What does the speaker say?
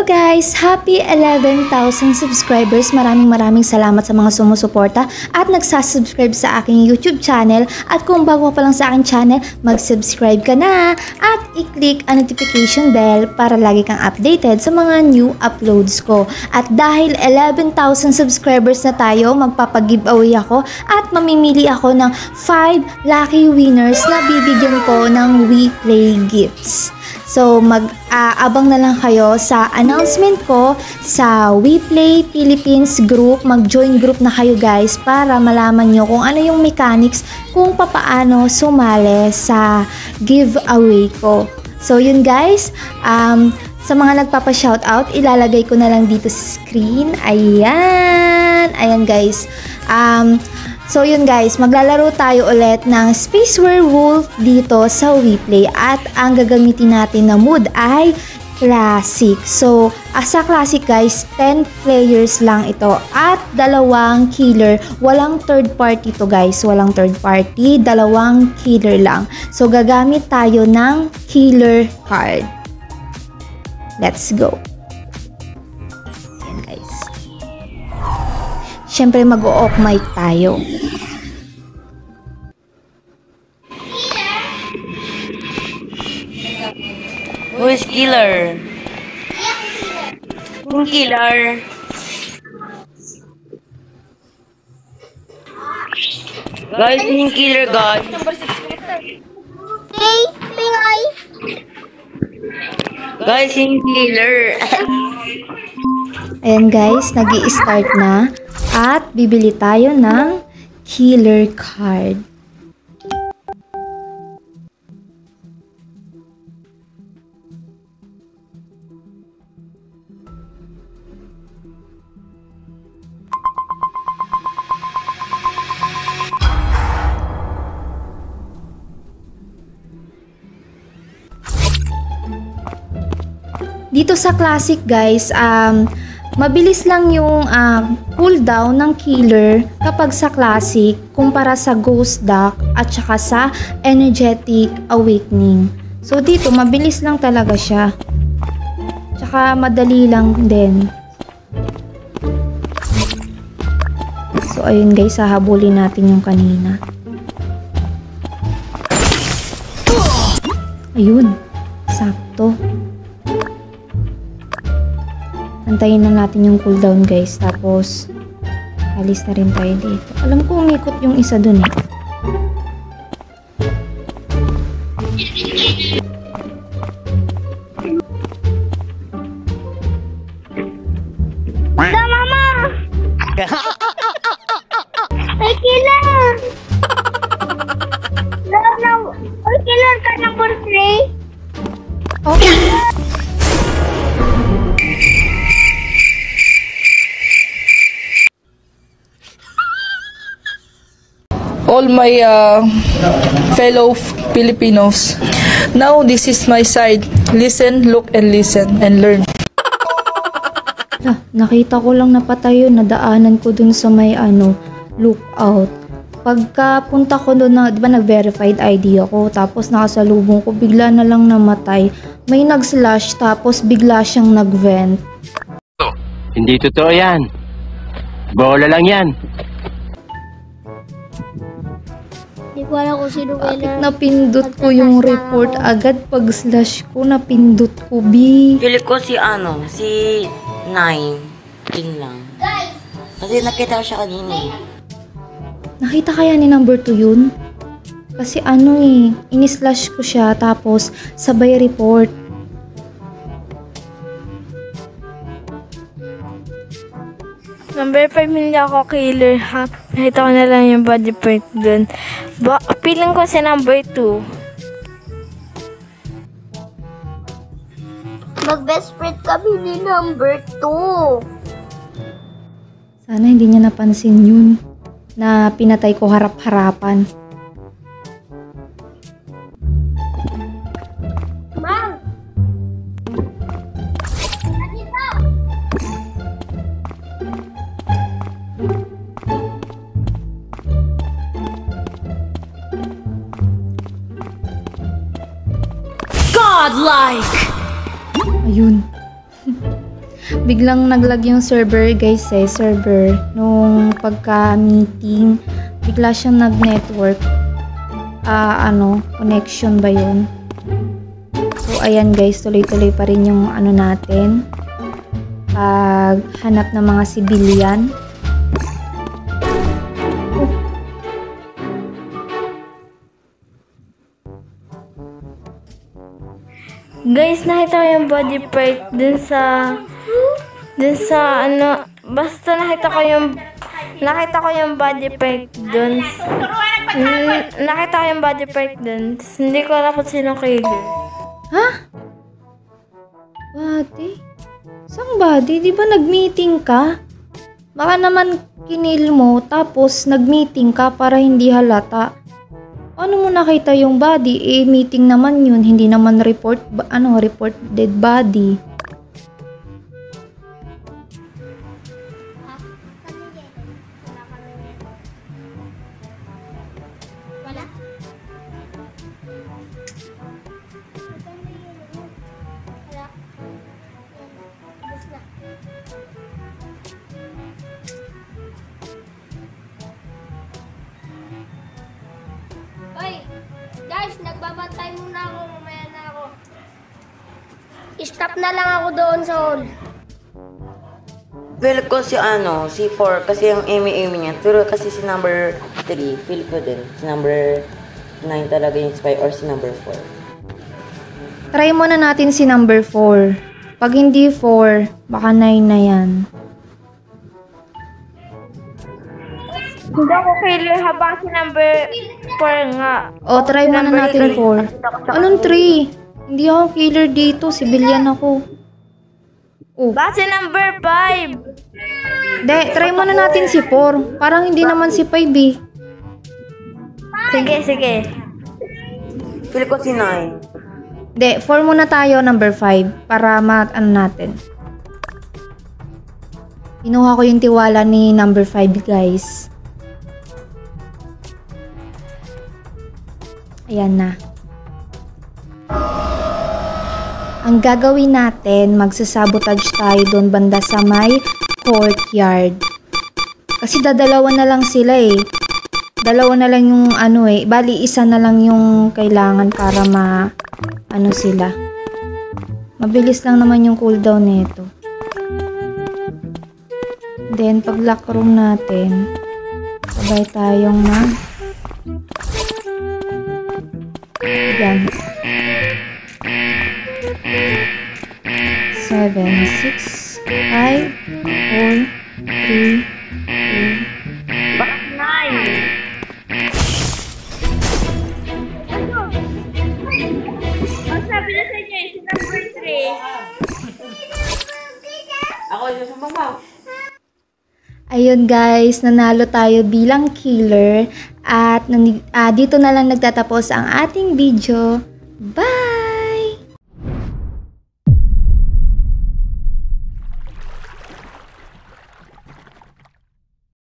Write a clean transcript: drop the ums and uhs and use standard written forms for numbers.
guys! Happy 11,000 subscribers! Maraming salamat sa mga sumusuporta at nagsasubscribe sa aking YouTube channel. At kung bago pa lang sa aking channel, mag-subscribe ka na at i-click ang notification bell para lagi kang updated sa mga new uploads ko. At dahil 11,000 subscribers na tayo, magpapag-giveaway ako at mamimili ako ng 5 lucky winners na bibigyan ko ng WePlay gifts. So, mag-abang na lang kayo sa announcement ko sa WePlay Philippines group. Mag-join group na kayo guys para malaman nyo kung ano yung mechanics kung papaano sumali sa giveaway ko. So, yun guys. Sa mga nagpapa-shoutout, ilalagay ko na lang dito sa screen. Ayan. Ayan guys. So yun guys, maglalaro tayo ulit ng Space Werewolf dito sa WePlay at ang gagamitin natin na mood ay Classic. So, sa Classic guys, 10 players lang ito at 2 killer. Walang third party to guys, walang third party, 2 killer lang. So, gagamit tayo ng killer card. Let's go. Ayan guys. Siyempre mag-o-off mic tayo. Who is killer? Who killer? Guys, yung killer guys. Hey, Pingay! Guys, yung killer. Ayan guys, nag-i-start na. At bibili tayo ng killer card. Dito sa Classic guys, mabilis lang yung cooldown ng killer kapag sa Classic kumpara sa Ghost Duck at saka sa Energetic Awakening. So dito mabilis lang talaga siya. Tsaka madali lang din. So ayun guys, hahabulin natin yung kanina. Ayun, sakto. Antayin na natin yung cooldown guys. Tapos, alis na rin tayo dito. Alam ko umikot yung isa dun eh. Da, mama! Ay, killer! Ay, killer ka number 3? Okay. All my fellow Filipinos, now this is my side. Listen, look, and listen, and learn. Nakita ko lang napatay yun, nadaanan ko dun sa may lookout. Pagka punta ko dun na, di ba nag-verified ID ako, tapos nakasalubong ko, bigla na lang namatay. May nag-slash, tapos bigla siyang nag-vent. Hindi totoo yan. Bola lang yan. Hindi ko alam kung sino Bakit napindot ko yung report agad pag slash ko, napindot ko, B. Pili ko si si 9. Yun lang. Kasi nakita ko siya kanina eh. Nakita kaya ni number 2 yun? Kasi ini-slash ko siya tapos sabay report. Number 5 hindi ako killer ha. Nakita ko na lang yung body part dun. Feeling ko si number 2. Mag-best friend kami ni number 2. Sana hindi niya napansin yun na pinatay ko harap-harapan. Ma'am! Godlike! Ayun. Biglang naglag yung server guys server. Nung pagka-meeting, bigla siyang nag-network. Connection ba yun? So, ayan guys, tuloy-tuloy pa rin yung natin. Paghanap ng mga civilian. Guys, nakita ko yung body part dun sa basta nakita ko yung body part dun. Nakita ko yung body part dun. Hindi ko alam kung sino killer. Ha? Body? Saan body? Di ba nag-meeting ka? Baka naman kinil mo tapos nag-meeting ka para hindi halata. Ano mo nakita yung body? Meeting naman yun. Hindi naman report dead body. Hoy, guys, nagbabantay muna ako. Mamaya na ako. Stop na lang ako doon sa hall. Feel ko si 4, kasi yung Amy niya. Pero kasi si number 3, feel ko din. Si number 9 talaga yung spy or si number 4. Try muna natin si number 4. Pag hindi 4, baka 9 na yan. Hindi ako killer habang si number 4 nga. O, try muna natin 4. Anong 3? Hindi ako killer dito. Civilian ako. Oh. Baka si number 5. Try muna natin si 4. Parang hindi naman si 5 eh. Sige. Feel ko si 9. 4 muna tayo, number 5. Para natin. Kinuha ko yung tiwala ni number 5 guys. Ayan na. Ang gagawin natin, magsasabotage tayo doon banda sa may courtyard. Kasi dadalawa na lang sila eh. Dalawa na lang yung bali isa na lang yung kailangan para sila. Mabilis lang naman yung cooldown nito. Then pag lock room natin, sabay tayong yan. 7, 6, 5, 4, 3, 2. Bakit 9? Ang sabi na sa inyo, si number 3. Ako yung sa mama. Ayun guys, nanalo tayo bilang killer at dito na lang nagtatapos ang ating video. Bye!